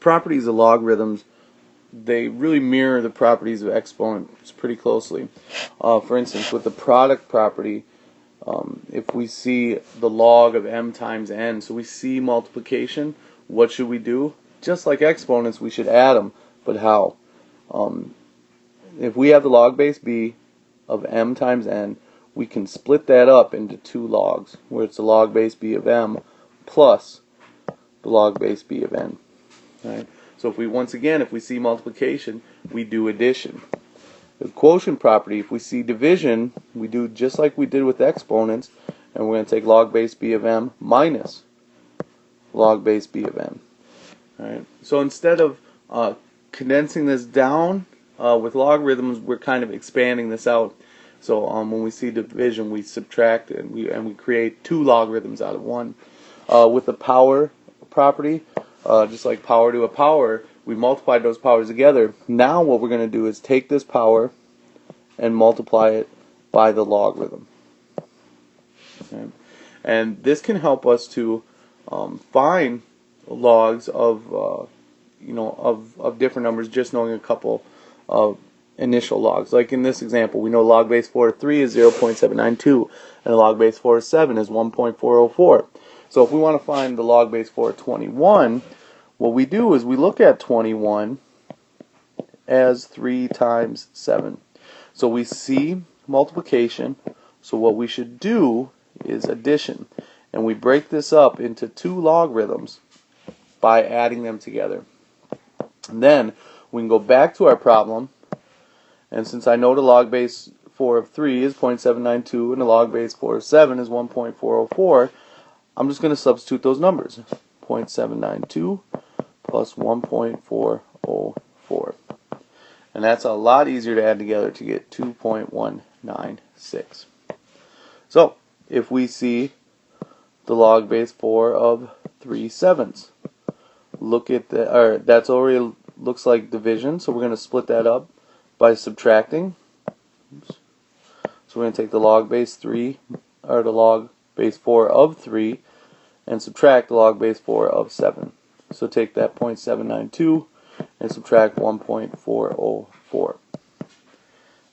properties of logarithms, they really mirror the properties of exponents pretty closely. For instance, with the product property, if we see the log of m times n, so we see multiplication, what should we do? Just like exponents, we should add them. But how? If we have the log base b of m times n, we can split that up into two logs, where it's the log base b of m plus the log base b of n. Right? So if we see multiplication, we do addition. The quotient property, if we see division, we do just like we did with exponents, and we're going to take log base b of m minus log base b of n. Right? So instead of condensing this down with logarithms, we're kind of expanding this out. So when we see division, we subtract and we create two logarithms out of one. With the power property, just like power to a power, we multiplied those powers together. Now what we're going to do is take this power and multiply it by the logarithm. Okay? And this can help us to find logs of of different numbers, just knowing a couple of initial logs. Like in this example, we know log base 4 of 3 is 0.792, and log base 4 of 7 is 1.404. So if we want to find the log base 4 of 21, what we do is we look at 21 as 3 times 7. So we see multiplication, so what we should do is addition. And we break this up into two logarithms by adding them together. And then we can go back to our problem, and since I know the log base 4 of 3 is 0.792 and the log base 4 of 7 is 1.404, I'm just going to substitute those numbers. 0.792 plus 1.404. And that's a lot easier to add together to get 2.196. So, if we see the log base 4 of 3/7, look at that's already looks like division, so we're going to split that up by subtracting. Oops. So we're going to take the log base 3, or the log base 4 of 3, and subtract the log base 4 of 7. So take that 0.792 and subtract 1.404.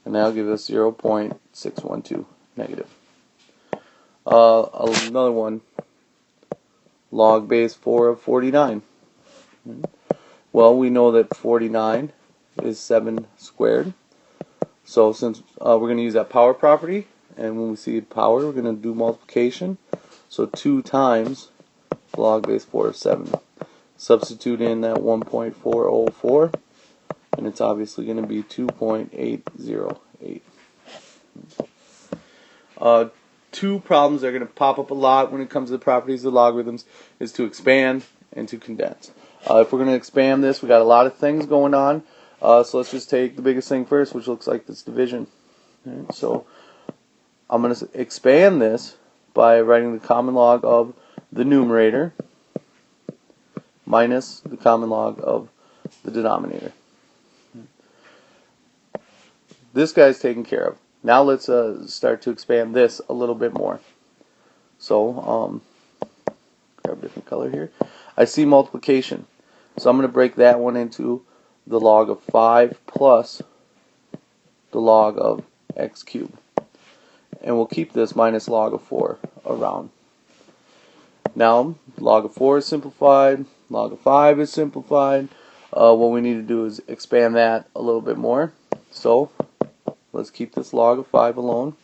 And that'll give us 0.612 negative. Another one, log base 4 of 49. Well, we know that 49 is 7 squared. So since we're going to use that power property, and when we see power, we're going to do multiplication. So 2 times log base 4 of 7. Substitute in that 1.404, and it's obviously going to be 2.808. Two problems that are going to pop up a lot when it comes to the properties of logarithms is to expand and to condense. If we're going to expand this, we got a lot of things going on. So let's just take the biggest thing first, which looks like this division. Right, so I'm going to expand this by writing the common log of the numerator minus the common log of the denominator. This guy's taken care of. Now let's start to expand this a little bit more. So, grab a different color here. I see multiplication. So I'm going to break that one into the log of 5 plus the log of x cubed. And we'll keep this minus log of 4 around. Now, log of 4 is simplified, log of 5 is simplified. What we need to do is expand that a little bit more. So, let's keep this log of 5 alone.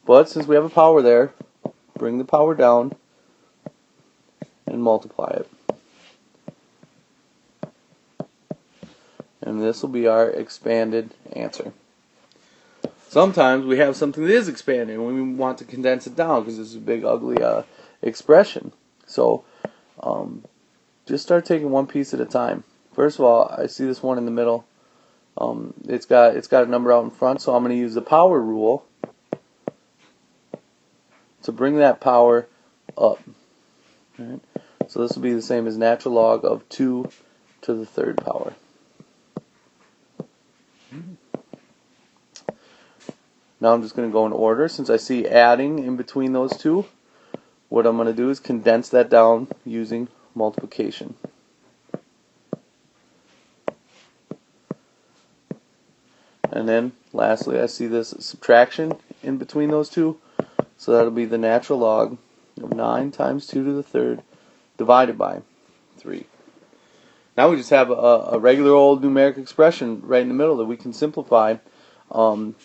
But since we have a power there, bring the power down and multiply it. And this will be our expanded answer. Sometimes we have something that is expanded and we want to condense it down because this is a big ugly expression. So just start taking one piece at a time. First of all, I see this one in the middle. It's got a number out in front, so I'm going to use the power rule to bring that power up. Right? So this will be the same as natural log of 2 to the third power. Now I'm just going to go in order. Since I see adding in between those two, what I'm going to do is condense that down using multiplication. And then lastly, I see this subtraction in between those two. So that'll be the natural log of 9 times 2 to the third divided by 3. Now we just have a regular old numeric expression right in the middle that we can simplify.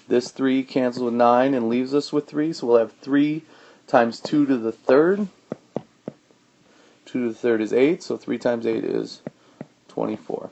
This 3 cancels with 9 and leaves us with 3, so we'll have 3 times 2 to the third. 2 to the third is 8, so 3 times 8 is 24.